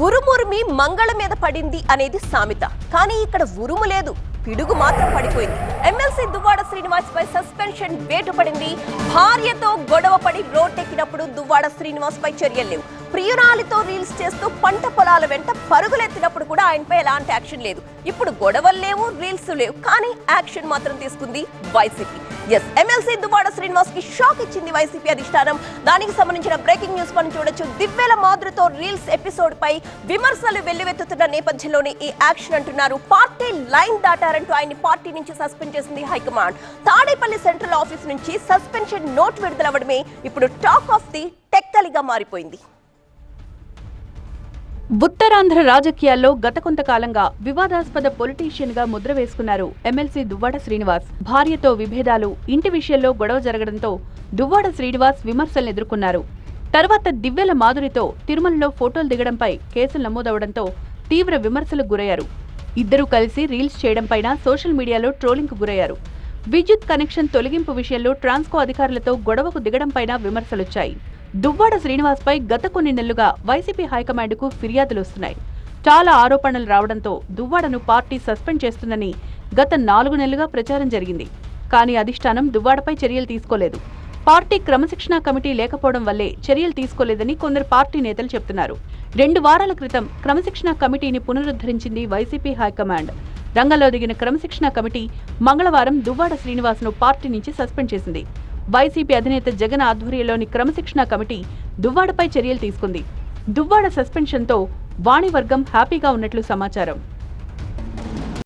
ఉరుమురిమి మంగళ మీద పడింది అనేది సామెత. కానీ ఇక్కడ ఉరుము లేదు, పిడుగు మాత్రం పడిపోయింది. ఎమ్మెల్సీ దువ్వాడ శ్రీనివాస్ పై సస్పెన్షన్ వేటు పడింది. భార్యతో గొడవ పడి రోడ్డెక్కినప్పుడు దువ్వాడ శ్రీనివాస్ పై చర్యలు లేవు. ప్రియురాలితో రీల్స్ చేస్తూ పంట పొలాల వెంట పరుగులెత్తినప్పుడు కూడా ఆయనపై ఎలాంటి యాక్షన్ లేదు. ఇప్పుడు గొడవలు లేవు, రీల్స్ లేవు, కానీ యాక్షన్ మాత్రం తీసుకుంది వైసీపీ. ఎమ్మెల్సీ దువ్వాడ శ్రీనివాస్ కి షాక్ ఇచ్చింది వైసీపీ అధిష్టానం. దానికి సంబంధించిన బ్రేకింగ్ న్యూస్ మనం చూడొచ్చు. దివ్యల మాధురితో రీల్స్ ఎపిసోడ్ పై విమర్శలు వెల్లువెత్తుతున్న నేపథ్యంలోనే ఈ యాక్షన్ అంటున్నారు. పార్టీ లైన్ దాటారంటూ ఆయన్ని పార్టీ నుంచి సస్పెండ్ చేసింది హైకమాండ్. తాడేపల్లి సెంట్రల్ ఆఫీస్ నుంచి సస్పెన్షన్ నోట్ విడుదలవ్వడమే ఇప్పుడు టాక్ ఆఫ్ ది టెక్కలిగా మారిపోయింది. ఉత్తరాంధ్ర రాజకీయాల్లో గత కొంతకాలంగా వివాదాస్పద పొలిటీషియన్ గా ముద్ర వేసుకున్నారు ఎమ్మెల్సీ దువ్వాడ శ్రీనివాస్. భార్యతో విభేదాలు, ఇంటి విషయంలో గొడవ జరగడంతో దువ్వాడ శ్రీనివాస్ విమర్శలను ఎదుర్కొన్నారు. తర్వాత దివ్యల మాధురితో తిరుమలలో ఫోటోలు దిగడంపై కేసులు నమోదవడంతో తీవ్ర విమర్శలకు గురయ్యారు. ఇద్దరూ కలిసి రీల్స్ చేయడంపైన సోషల్ మీడియాలో ట్రోలింగ్ కు గురయ్యారు. విద్యుత్ కనెక్షన్ తొలగింపు విషయంలో ట్రాన్స్కో అధికారులతో గొడవకు దిగడంపైన విమర్శలొచ్చాయి. దువ్వాడ శ్రీనివాస్ పై గత కొన్ని నెలలుగా వైసీపీ హైకమాండ్కు ఫిర్యాదులు వస్తున్నాయి. చాలా ఆరోపణలు రావడంతో దువ్వాడను పార్టీ సస్పెండ్ చేస్తుందని గత 4 నెలలుగా ప్రచారం జరిగింది. కానీ అధిష్టానం దువ్వాడపై చర్యలు తీసుకోలేదు. పార్టీ క్రమశిక్షణా కమిటీ లేకపోవడం వల్లే చర్యలు తీసుకోలేదని కొందరు పార్టీ నేతలు చెబుతున్నారు. 2 వారాల క్రితం క్రమశిక్షణా కమిటీని పునరుద్ధరించింది వైసీపీ హైకమాండ్. రంగంలో దిగిన క్రమశిక్షణా కమిటీ మంగళవారం దువ్వాడ శ్రీనివాస్ను పార్టీ నుంచి సస్పెండ్ చేసింది. వైసీపీ అధినేత జగన్ ఆధ్వర్యంలోని క్రమశిక్షణా కమిటీ దువ్వాడపై చర్యలు తీసుకుంది. దువ్వాడ సస్పెన్షన్తో వాణివర్గం హ్యాపీగా ఉన్నట్లు సమాచారం.